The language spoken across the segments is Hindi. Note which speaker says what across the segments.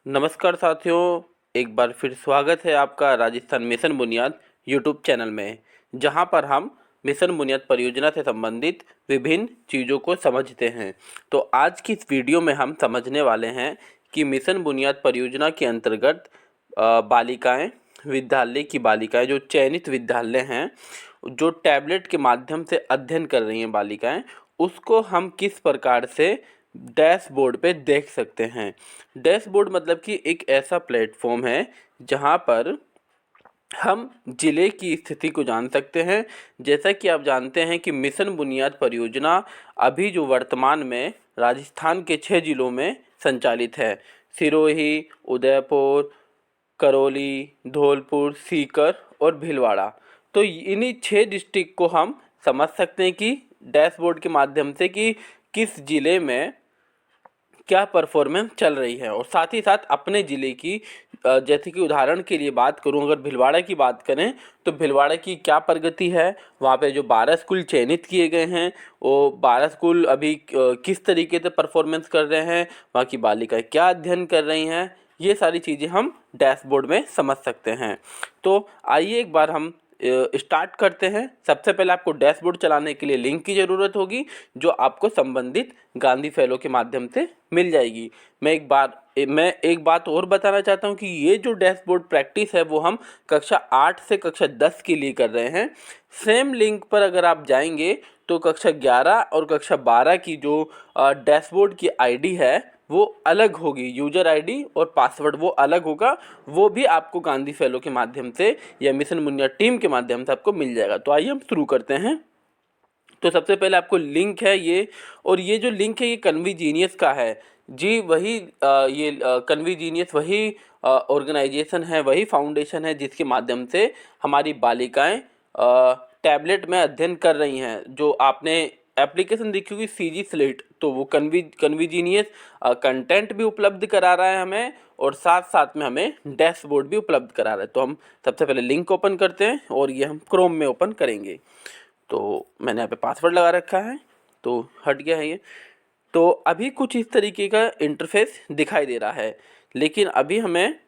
Speaker 1: नमस्कार साथियों, एक बार फिर स्वागत है आपका राजस्थान मिशन बुनियाद यूट्यूब चैनल में, जहां पर हम मिशन बुनियाद परियोजना से संबंधित विभिन्न चीज़ों को समझते हैं। तो आज की इस वीडियो में हम समझने वाले हैं कि मिशन बुनियाद परियोजना के अंतर्गत बालिकाएं, विद्यालय की बालिकाएं जो चयनित विद्यालय हैं, जो टैबलेट के माध्यम से अध्ययन कर रही हैं बालिकाएं, उसको हम किस प्रकार से डैशबोर्ड पे देख सकते हैं। डैशबोर्ड मतलब कि एक ऐसा प्लेटफॉर्म है जहां पर हम ज़िले की स्थिति को जान सकते हैं। जैसा कि आप जानते हैं कि मिशन बुनियाद परियोजना अभी जो वर्तमान में राजस्थान के 6 ज़िलों में संचालित है। सिरोही, उदयपुर, करौली, धौलपुर, सीकर और भीलवाड़ा। तो इन्हीं 6 डिस्ट्रिक्ट को हम समझ सकते हैं कि डैशबोर्ड के माध्यम से कि किस ज़िले में क्या परफॉर्मेंस चल रही है। और साथ ही साथ अपने ज़िले की जैसे कि उदाहरण के लिए बात करूं, अगर भीलवाड़ा की बात करें तो भीलवाड़ा की क्या प्रगति है, वहाँ पे जो 12 स्कूल चयनित किए गए हैं वो 12 स्कूल अभी किस तरीके से परफॉर्मेंस कर रहे हैं, वहाँ की बालिकाएं क्या अध्ययन कर रही हैं, ये सारी चीज़ें हम डैशबोर्ड में समझ सकते हैं। तो आइए एक बार हम स्टार्ट करते हैं। सबसे पहले आपको डैशबोर्ड चलाने के लिए लिंक की ज़रूरत होगी, जो आपको संबंधित गांधी फैलो के माध्यम से मिल जाएगी। मैं एक बात और बताना चाहता हूं कि ये जो डैशबोर्ड प्रैक्टिस है वो हम कक्षा 8 से कक्षा 10 के लिए कर रहे हैं। सेम लिंक पर अगर आप जाएंगे तो कक्षा 11 और कक्षा 12 की जो डैशबोर्ड की आईडी है वो अलग होगी, यूजर आईडी और पासवर्ड वो अलग होगा। वो भी आपको गांधी फैलो के माध्यम से या मिशन बुनियाद टीम के माध्यम से आपको मिल जाएगा। तो आइए हम शुरू करते हैं। तो सबसे पहले आपको लिंक है ये, और ये जो लिंक है ये कन्वीजीनियस का है जी। वही ये कन्वीजीनियस वही ऑर्गेनाइजेशन है, वही फाउंडेशन है जिसके माध्यम से हमारी बालिकाएं टैबलेट में अध्ययन कर रही हैं। जो आपने एप्लीकेशन देखी होगी सीजी स्लेट, तो वो कन्वीजीनियस कंटेंट भी उपलब्ध करा रहा है हमें, और साथ साथ में हमें डैशबोर्ड भी उपलब्ध करा रहा है। तो हम सबसे पहले लिंक ओपन करते हैं और ये हम क्रोम में ओपन करेंगे। तो मैंने यहाँ पे पासवर्ड लगा रखा है तो हट गया है ये। तो अभी कुछ इस तरीके का इंटरफेस दिखाई दे रहा है, लेकिन अभी हमें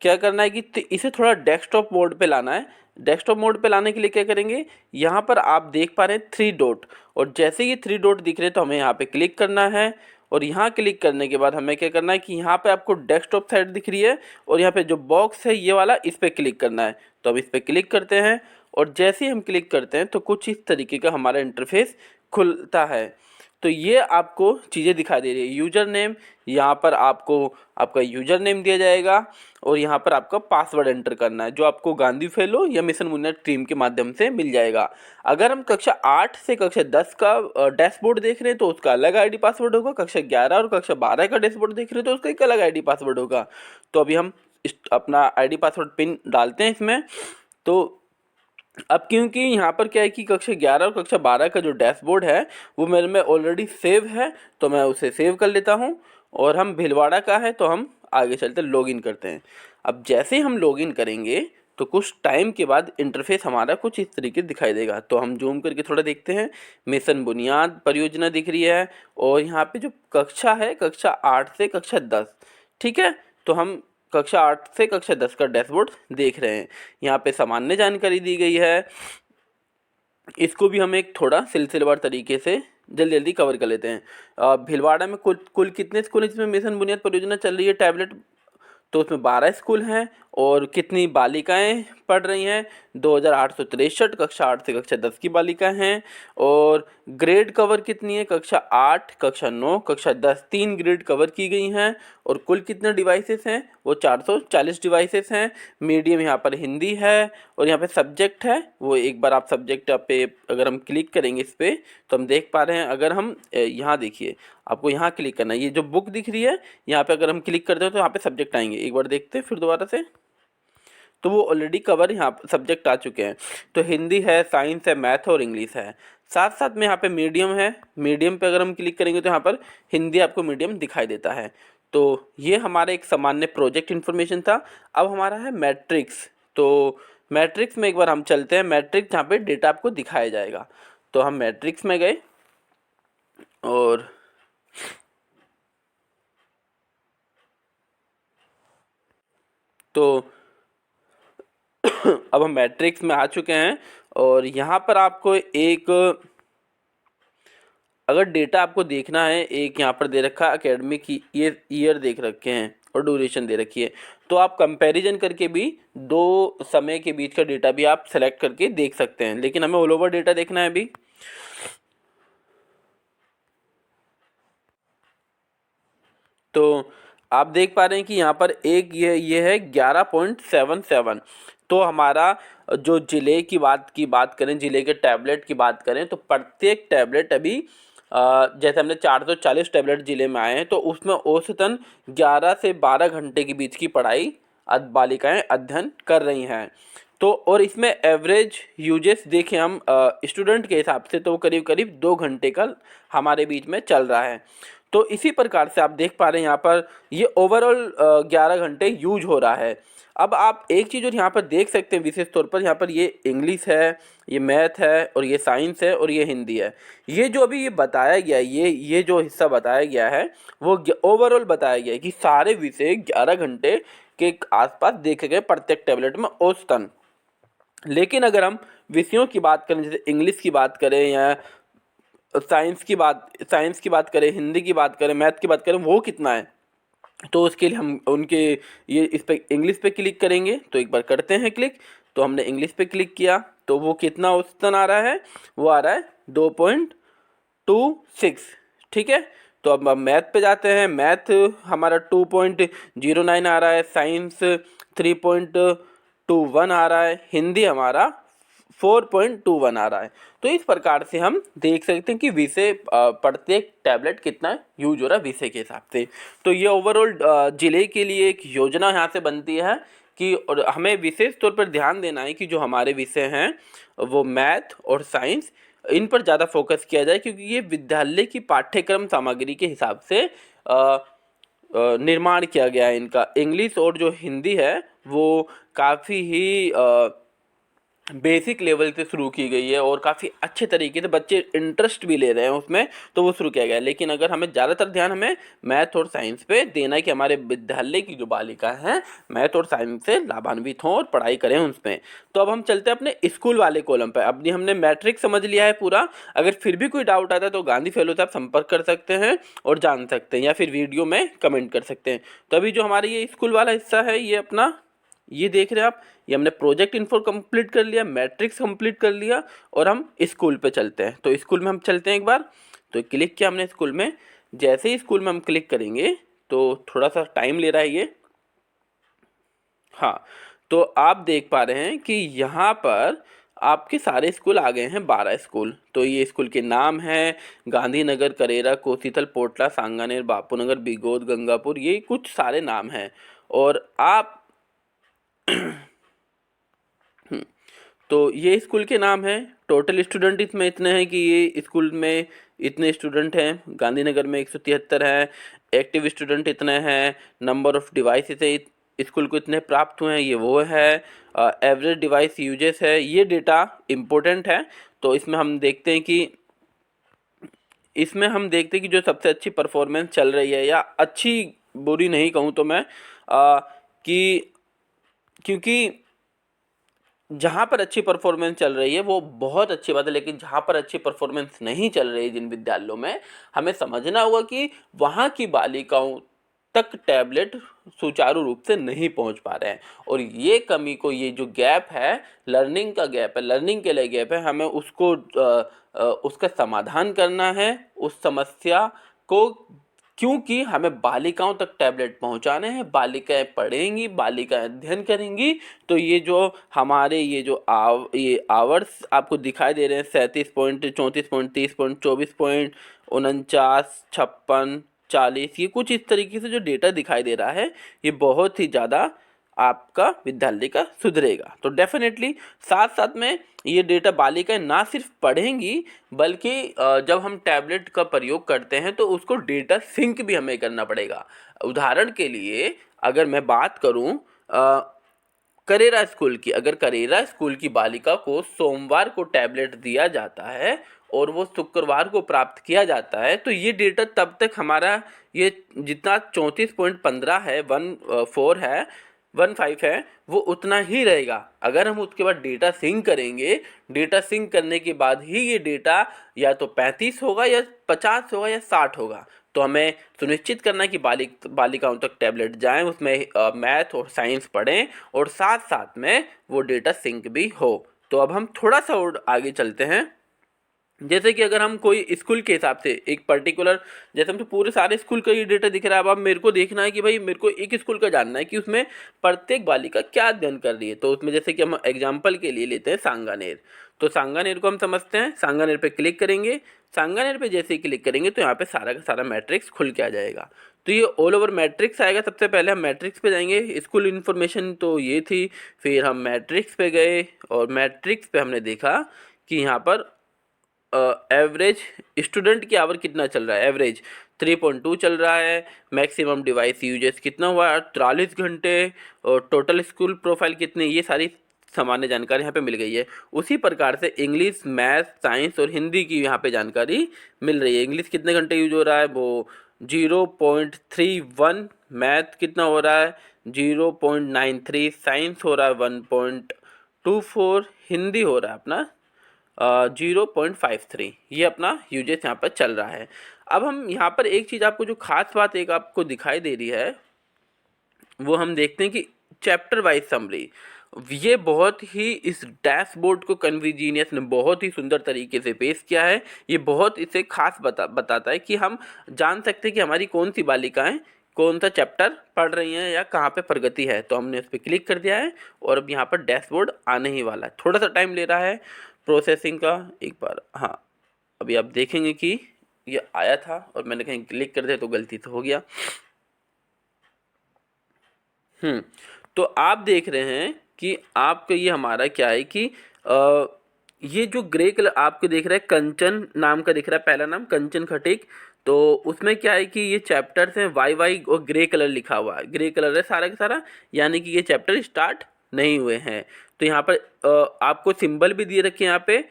Speaker 1: क्या करना है कि इसे थोड़ा डेस्कटॉप मोड पे लाना है। डेस्कटॉप मोड पे लाने के लिए क्या करेंगे, यहाँ पर आप देख पा रहे हैं 3 डॉट, और जैसे ये 3 डॉट दिख रहे हैं तो हमें यहाँ पे क्लिक करना है। और यहाँ क्लिक करने के बाद हमें क्या करना है कि यहाँ पे आपको डेस्कटॉप साइड दिख रही है और यहाँ पे जो बॉक्स है ये वाला, इस पर क्लिक करना है। तो हम इस पर क्लिक करते हैं और जैसे ही हम क्लिक करते हैं तो कुछ इस तरीके का हमारा इंटरफेस खुलता है। तो ये आपको चीज़ें दिखाई दे रही है। यूज़र नेम, यहाँ पर आपको आपका यूज़र नेम दिया जाएगा और यहाँ पर आपका पासवर्ड एंटर करना है, जो आपको गांधी फैलो या मिशन बुनियाद टीम के माध्यम से मिल जाएगा। अगर हम कक्षा 8 से कक्षा 10 का डैशबोर्ड देख रहे हैं तो उसका अलग आईडी पासवर्ड होगा। कक्षा 11 और कक्षा 12 का डैशबोर्ड देख रहे हैं तो उसका एक अलग आईडी पासवर्ड होगा। तो अभी हम अपना आईडी पासवर्ड पिन डालते हैं इसमें। तो अब क्योंकि यहाँ पर क्या है कि कक्षा 11 और कक्षा 12 का जो डैशबोर्ड है वो मेरे में ऑलरेडी सेव है, तो मैं उसे सेव कर लेता हूँ। और हम भीलवाड़ा का है तो हम आगे चलते लॉगिन करते हैं। अब जैसे ही हम लॉगिन करेंगे तो कुछ टाइम के बाद इंटरफेस हमारा कुछ इस तरीके दिखाई देगा। तो हम जूम करके थोड़ा देखते हैं। मिशन बुनियाद परियोजना दिख रही है और यहाँ पे जो कक्षा है कक्षा 8 से कक्षा 10, ठीक है। तो हम कक्षा 8 से कक्षा 10 का डैशबोर्ड देख रहे हैं। यहाँ पे सामान्य जानकारी दी गई है, इसको भी हम एक थोड़ा सिलसिलेवार तरीके से जल्दी जल्दी कवर कर लेते हैं। भीलवाड़ा में कुल कुल कितने स्कूल इसमें मिशन बुनियाद परियोजना चल रही है टैबलेट, तो उसमें 12 स्कूल हैं। और कितनी बालिकाएं पढ़ रही हैं, 2863 कक्षा 8 से कक्षा 10 की बालिकाएं हैं। और ग्रेड कवर कितनी है, कक्षा 8, कक्षा 9, कक्षा 10, 3 ग्रेड कवर की गई हैं। और कुल कितने डिवाइसेस हैं, वो 440 डिवाइसेस हैं। मीडियम यहाँ पर हिंदी है। और यहाँ पे सब्जेक्ट है, वो एक बार आप सब्जेक्ट पे अगर हम क्लिक करेंगे इस पर तो हम देख पा रहे हैं। अगर हम यहाँ देखिए, आपको यहाँ क्लिक करना है, ये जो बुक दिख रही है यहाँ पे अगर हम क्लिक करते हैं तो यहाँ पे सब्जेक्ट आएंगे। एक बार देखते हैं फिर दोबारा से, तो वो ऑलरेडी कवर यहाँ सब्जेक्ट आ चुके हैं। तो हिंदी है, साइंस है, मैथ और इंग्लिश है। साथ साथ में यहाँ पे मीडियम है। मीडियम पे अगर हम क्लिक करेंगे तो यहाँ पर हिंदी आपको मीडियम दिखाई देता है। तो ये हमारा एक सामान्य प्रोजेक्ट इन्फॉर्मेशन था। अब हमारा है मैट्रिक्स। तो मैट्रिक्स में एक बार हम चलते हैं। मैट्रिक्स जहाँ पे डेटा आपको दिखाया जाएगा, तो हम मैट्रिक्स में गए और तो अब हम मैट्रिक्स में आ चुके हैं और यहाँ पर आपको एक अगर डेटा आपको देखना है, एक यहाँ पर दे रखा है एकेडमिक ईयर देख रखे हैं और ड्यूरेशन दे रखी है, तो आप कंपैरिजन करके भी दो समय के बीच का डेटा भी आप सेलेक्ट करके देख सकते हैं, लेकिन हमें ऑल ओवर डेटा देखना है अभी। तो आप देख पा रहे हैं कि यहाँ पर एक ये है 11.77। तो हमारा जो ज़िले की बात करें, ज़िले के टैबलेट की बात करें, तो प्रत्येक टैबलेट अभी जैसे हमने 440 टैबलेट ज़िले में आए हैं, तो उसमें औसतन 11 से 12 घंटे के बीच की पढ़ाई बालिकाएं अध्ययन कर रही हैं। तो और इसमें एवरेज यूजेस देखें हम स्टूडेंट के हिसाब से, तो करीब करीब 2 घंटे का हमारे बीच में चल रहा है। तो इसी प्रकार से आप देख पा रहे हैं यहाँ पर ये ओवरऑल 11 घंटे यूज हो रहा है। अब आप एक चीज़ और यहाँ पर देख सकते हैं विशेष तौर पर, यहाँ पर ये इंग्लिश है, ये मैथ है और ये साइंस है और ये हिंदी है। ये जो अभी ये बताया गया है, ये जो हिस्सा बताया गया है वो ओवरऑल बताया गया है कि सारे विषय 11 घंटे के आसपास देखे गए प्रत्येक टैबलेट में औसतन। लेकिन अगर हम विषयों की बात करें, जैसे इंग्लिश की बात करें या साइंस की बात करें, हिंदी की बात करें, मैथ की बात करें, वो कितना है, तो उसके लिए हम उनके ये इस पे इंग्लिश पे क्लिक करेंगे। तो एक बार करते हैं क्लिक, तो हमने इंग्लिश पे क्लिक किया तो वो कितना औसतन आ रहा है, वो आ रहा है 2.26। ठीक है, तो अब हम मैथ पे जाते हैं। मैथ हमारा 2.09 आ रहा है, साइंस 3.21 आ रहा है, हिंदी हमारा 4.21 आ रहा है। तो इस प्रकार से हम देख सकते हैं कि विषय प्रत्येक टैबलेट कितना यूज हो रहा है विषय के हिसाब से। तो ये ओवरऑल जिले के लिए एक योजना यहाँ से बनती है कि और हमें विशेष तौर पर ध्यान देना है कि जो हमारे विषय हैं वो मैथ और साइंस, इन पर ज़्यादा फोकस किया जाए, क्योंकि ये विद्यालय की पाठ्यक्रम सामग्री के हिसाब से निर्माण किया गया है इनका। इंग्लिश और जो हिंदी है वो काफ़ी ही बेसिक लेवल से शुरू की गई है और काफ़ी अच्छे तरीके से बच्चे इंटरेस्ट भी ले रहे हैं उसमें, तो वो शुरू किया गया है। लेकिन अगर हमें ज़्यादातर ध्यान हमें मैथ और साइंस पे देना है कि हमारे विद्यालय की जो बालिका हैं मैथ और साइंस से लाभान्वित हों और पढ़ाई करें उसमें। तो अब हम चलते हैं अपने स्कूल वाले कॉलम पर। अब हमने मैट्रिक समझ लिया है पूरा। अगर फिर भी कोई डाउट आता है तो गांधी फेलो से आप संपर्क कर सकते हैं और जान सकते हैं, या फिर वीडियो में कमेंट कर सकते हैं। तो अभी जो हमारे ये स्कूल वाला हिस्सा है, ये अपना ये देख रहे हैं आप, ये हमने प्रोजेक्ट इन्फो कंप्लीट कर लिया, मैट्रिक्स कंप्लीट कर लिया और हम स्कूल पे चलते हैं। तो स्कूल में हम चलते हैं एक बार। तो क्लिक किया हमने स्कूल में। जैसे ही स्कूल में हम क्लिक करेंगे तो थोड़ा सा टाइम ले रहा है ये। हाँ, तो आप देख पा रहे हैं कि यहाँ पर आपके सारे स्कूल आ गए हैं, 12 स्कूल। तो ये स्कूल के नाम हैं गांधीनगर, करेरा, कोसीतल, पोटला, सांगानेर, बापूनगर, बिगोद, गंगापुर, ये कुछ सारे नाम हैं। और आप तो ये स्कूल के नाम हैं। टोटल स्टूडेंट इसमें इतने हैं कि ये स्कूल में इतने स्टूडेंट हैं। गांधीनगर में 173 हैं। एक्टिव स्टूडेंट इतने हैं। नंबर ऑफ डिवाइसेस है स्कूल को इतने प्राप्त हुए हैं, ये वो है। एवरेज डिवाइस यूजेस है, ये डेटा इम्पोर्टेंट है। तो इसमें हम देखते हैं कि जो सबसे अच्छी परफॉर्मेंस चल रही है, या अच्छी बुरी नहीं कहूँ तो मैं कि क्योंकि जहाँ पर अच्छी परफॉर्मेंस चल रही है वो बहुत अच्छी बात है, लेकिन जहाँ पर अच्छी परफॉर्मेंस नहीं चल रही है जिन विद्यालयों में, हमें समझना होगा कि वहाँ की बालिकाओं तक टैबलेट सुचारू रूप से नहीं पहुँच पा रहे हैं। और ये कमी को, ये जो गैप है, लर्निंग का गैप है, लर्निंग के लिए गैप है, हमें उसको उसका समाधान करना है, उस समस्या को, क्योंकि हमें बालिकाओं तक टैबलेट पहुंचाने हैं। बालिकाएं पढ़ेंगी, बालिकाएं अध्ययन करेंगी, तो ये जो हमारे ये आवर्स आपको दिखाई दे रहे हैं, 37 पॉइंट, 34 पॉइंट, 30 पॉइंट, 24 पॉइंट, 49, 56, 40, ये कुछ इस तरीके से जो डेटा दिखाई दे रहा है, ये बहुत ही ज़्यादा आपका विद्यालय का सुधरेगा। तो डेफिनेटली साथ साथ में ये डेटा बालिकाएं ना सिर्फ पढ़ेंगी, बल्कि जब हम टैबलेट का प्रयोग करते हैं तो उसको डेटा सिंक भी हमें करना पड़ेगा। उदाहरण के लिए अगर मैं बात करूं करेरा स्कूल की, अगर करेरा स्कूल की बालिका को सोमवार को टैबलेट दिया जाता है और वो शुक्रवार को प्राप्त किया जाता है, तो ये डेटा तब तक हमारा ये जितना 34.15 है, 14 है, 15 है वो उतना ही रहेगा। अगर हम उसके बाद डेटा सिंक करेंगे, डेटा सिंक करने के बाद ही ये डेटा या तो 35 होगा या 50 होगा या 60 होगा। तो हमें सुनिश्चित करना है कि बालिकाओं तक टैबलेट जाएं, उसमें मैथ और साइंस पढ़ें और साथ साथ में वो डेटा सिंक भी हो। तो अब हम थोड़ा सा और आगे चलते हैं। जैसे कि अगर हम कोई स्कूल के हिसाब से एक पर्टिकुलर, जैसे हम तो पूरे सारे स्कूल का ये डेटा दिख रहा है, अब मेरे को देखना है कि भाई मेरे को एक स्कूल का जानना है कि उसमें प्रत्येक बालिका क्या अध्ययन कर रही है। तो उसमें जैसे कि हम एग्जाम्पल के लिए लेते हैं सांगानेर। तो सांगानेर को हम समझते हैं, सांगानेर पे क्लिक करेंगे। सांगानेर पे जैसे ही क्लिक करेंगे तो यहाँ पे सारा का सारा मैट्रिक्स खुल के आ जाएगा। तो ये ऑल ओवर मैट्रिक्स आएगा। सबसे पहले हम मैट्रिक्स पे जाएंगे, स्कूल इन्फॉर्मेशन तो ये थी, फिर हम मैट्रिक्स पे गए और मैट्रिक्स पे हमने देखा कि यहाँ पर एवरेज स्टूडेंट की आवर कितना चल रहा है, एवरेज 3.2 चल रहा है। मैक्सिमम डिवाइस यूजेस कितना हुआ, 43 घंटे। और टोटल स्कूल प्रोफाइल कितनी, ये सारी सामान्य जानकारी यहाँ पे मिल गई है। उसी प्रकार से इंग्लिश, मैथ, साइंस और हिंदी की यहाँ पे जानकारी मिल रही है। इंग्लिश कितने घंटे यूज हो रहा है, वो 0.31, मैथ कितना हो रहा है 0.93, साइंस हो रहा है 1.24, हिंदी हो रहा है अपना 0.53। ये अपना यूजेस यहाँ पर चल रहा है। अब हम यहाँ पर एक चीज़ आपको जो खास बात एक आपको दिखाई दे रही है वो हम देखते हैं कि चैप्टर वाइज समरी, ये बहुत ही इस डैशबोर्ड को कन्वीजीनियस ने बहुत ही सुंदर तरीके से पेश किया है। ये बहुत इसे खास बताता है कि हम जान सकते हैं कि हमारी कौन सी बालिकाएं कौन सा चैप्टर पढ़ रही हैं या कहाँ पे प्रगति है। तो हमने इस पर क्लिक कर दिया है और अब यहाँ पर डैशबोर्ड आने ही वाला है। थोड़ा सा टाइम ले रहा है प्रोसेसिंग का, एक बार, हाँ अभी आप देखेंगे कि ये आया था और मैंने कहीं क्लिक कर दिया तो गलती तो हो गया। तो आप देख रहे हैं कि आपका ये हमारा क्या है कि ये जो ग्रे कलर आपको देख रहा है, कंचन नाम का दिख रहा है, पहला नाम कंचन खटीक। तो उसमें क्या है कि ये चैप्टर्स हैं, वाई वाई और ग्रे कलर लिखा हुआ है, ग्रे कलर है सारा का सारा, यानी कि ये चैप्टर स्टार्ट नहीं हुए हैं। तो यहाँ पर आपको सिंबल भी दिए रखे हैं यहाँ पे।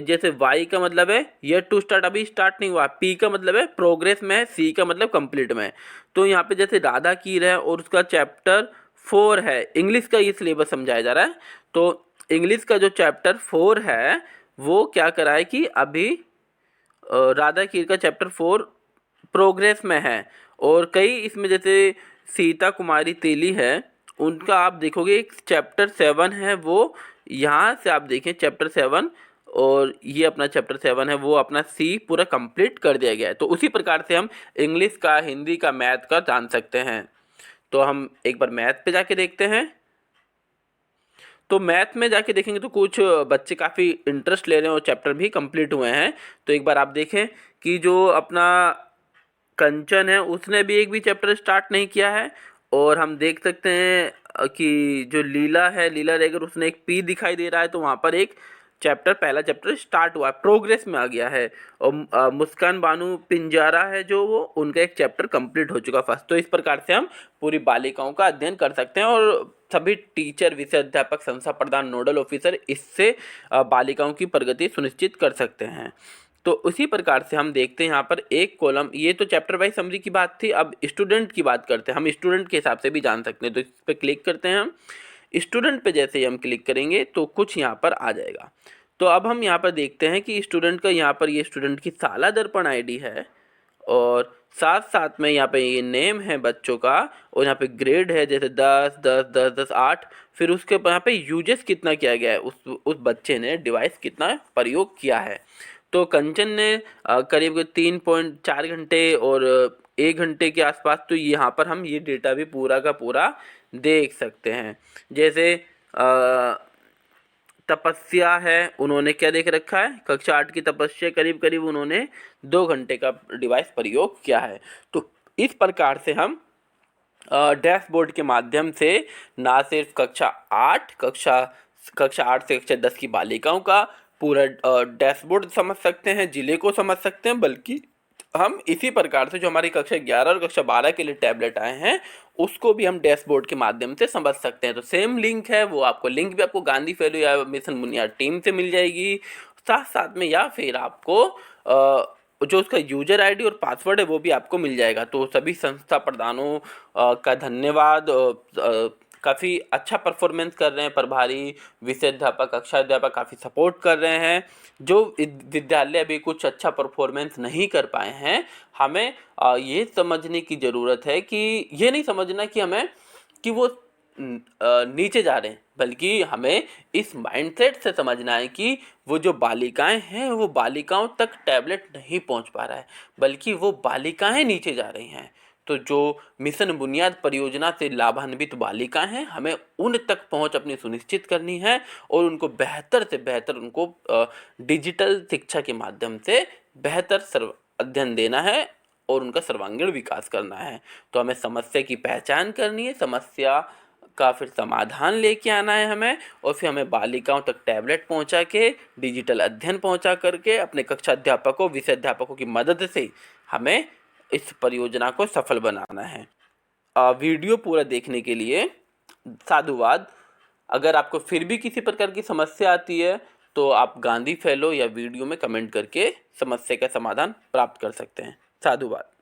Speaker 1: जैसे वाई का मतलब है ये टू स्टार्ट, अभी स्टार्ट नहीं हुआ। पी का मतलब है प्रोग्रेस में है, सी का मतलब कंप्लीट में है। तो यहाँ पे जैसे राधा कीर है और उसका चैप्टर 4 है, इंग्लिश का ये सिलेबस समझाया जा रहा है। तो इंग्लिश का जो चैप्टर 4 है वो क्या करा है कि अभी राधा कीर का चैप्टर 4 प्रोग्रेस में है। और कई इसमें जैसे सीता कुमारी तेली है, उनका आप देखोगे एक चैप्टर 7 है, वो यहाँ से आप देखें चैप्टर 7, और ये अपना चैप्टर 7 है वो अपना सी पूरा कंप्लीट कर दिया गया है। तो उसी प्रकार से हम इंग्लिश का, हिंदी का, मैथ का जान सकते हैं। तो हम एक बार मैथ पे जाके देखते हैं। तो मैथ में जाके देखेंगे तो कुछ बच्चे काफ़ी इंटरेस्ट ले रहे हैं और चैप्टर भी कंप्लीट हुए हैं। तो एक बार आप देखें कि जो अपना कंचन है उसने भी एक भी चैप्टर स्टार्ट नहीं किया है। और हम देख सकते हैं कि जो लीला है, लीला रेगर, उसने एक पी दिखाई दे रहा है, तो वहाँ पर एक चैप्टर, पहला चैप्टर स्टार्ट हुआ है, प्रोग्रेस में आ गया है। और मुस्कान बानू पिंजारा है जो, वो उनका एक चैप्टर कंप्लीट हो चुका फर्स्ट। तो इस प्रकार से हम पूरी बालिकाओं का अध्ययन कर सकते हैं और सभी टीचर, विषय अध्यापक, संस्था प्रधान, नोडल ऑफिसर इससे बालिकाओं की प्रगति सुनिश्चित कर सकते हैं। तो उसी प्रकार से हम देखते हैं यहाँ पर एक कॉलम, ये तो चैप्टर वाइज समरी की बात थी। अब स्टूडेंट की बात करते हैं, हम स्टूडेंट के हिसाब से भी जान सकते हैं। तो इस पर क्लिक करते हैं हम। स्टूडेंट पे जैसे ही हम क्लिक करेंगे तो कुछ यहाँ पर आ जाएगा। तो अब हम यहाँ पर देखते हैं कि स्टूडेंट का, यहाँ पर ये स्टूडेंट की साला दर्पण आईडी है और साथ साथ में यहाँ पे ये नेम है बच्चों का, और यहाँ पे ग्रेड है जैसे 10 10 10 10 8। फिर उसके यहाँ पे यूजेस कितना किया गया है, उस बच्चे ने डिवाइस कितना प्रयोग किया है। तो कंचन ने करीब 3.4 घंटे और 1 घंटे के आसपास। तो यहाँ पर हम ये डेटा भी पूरा का पूरा देख सकते हैं। जैसे तपस्या है, उन्होंने क्या देख रखा है, कक्षा 8 की तपस्या, करीब करीब उन्होंने 2 घंटे का डिवाइस प्रयोग किया है। तो इस प्रकार से हम डैशबोर्ड के माध्यम से ना सिर्फ कक्षा 8 से कक्षा 10 की बालिकाओं का पूरा डैशबोर्ड समझ सकते हैं, जिले को समझ सकते हैं, बल्कि हम इसी प्रकार से जो हमारी कक्षा 11 और कक्षा 12 के लिए टैबलेट आए हैं उसको भी हम डैशबोर्ड के माध्यम से समझ सकते हैं। तो सेम लिंक है, वो आपको लिंक भी आपको गांधी फैलो या मिशन बुनियाद टीम से मिल जाएगी साथ साथ में, या फिर आपको जो उसका यूजर आईडी और पासवर्ड है वो भी आपको मिल जाएगा। तो सभी संस्था प्रधानों का धन्यवाद काफ़ी अच्छा परफॉर्मेंस कर रहे हैं, प्रभारी विषय अध्यापक कक्षा अध्यापक काफ़ी सपोर्ट कर रहे हैं। जो विद्यालय अभी कुछ अच्छा परफॉर्मेंस नहीं कर पाए हैं, हमें ये समझने की ज़रूरत है कि ये नहीं समझना कि हमें कि वो नीचे जा रहे हैं, बल्कि हमें इस माइंडसेट से समझना है कि वो जो बालिकाएं हैं वो बालिकाओं तक टैबलेट नहीं पहुंच पा रहा है, बल्कि वो बालिकाएं नीचे जा रही हैं। तो जो मिशन बुनियाद परियोजना से लाभान्वित बालिकाएं हैं, हमें उन तक पहुंच अपनी सुनिश्चित करनी है और उनको बेहतर से बेहतर उनको डिजिटल शिक्षा के माध्यम से बेहतर सर्व अध्ययन देना है और उनका सर्वांगीण विकास करना है। तो हमें समस्या की पहचान करनी है, समस्या का फिर समाधान लेके आना है हमें, और फिर हमें बालिकाओं तक टैबलेट पहुंचा के डिजिटल अध्ययन पहुंचा करके अपने कक्षा अध्यापकों विषय अध्यापकों की मदद से हमें इस परियोजना को सफल बनाना है। वीडियो पूरा देखने के लिए साधुवाद। अगर आपको फिर भी किसी प्रकार की समस्या आती है तो आप गांधी फैलो या वीडियो में कमेंट करके समस्या का समाधान प्राप्त कर सकते हैं। साधुवाद।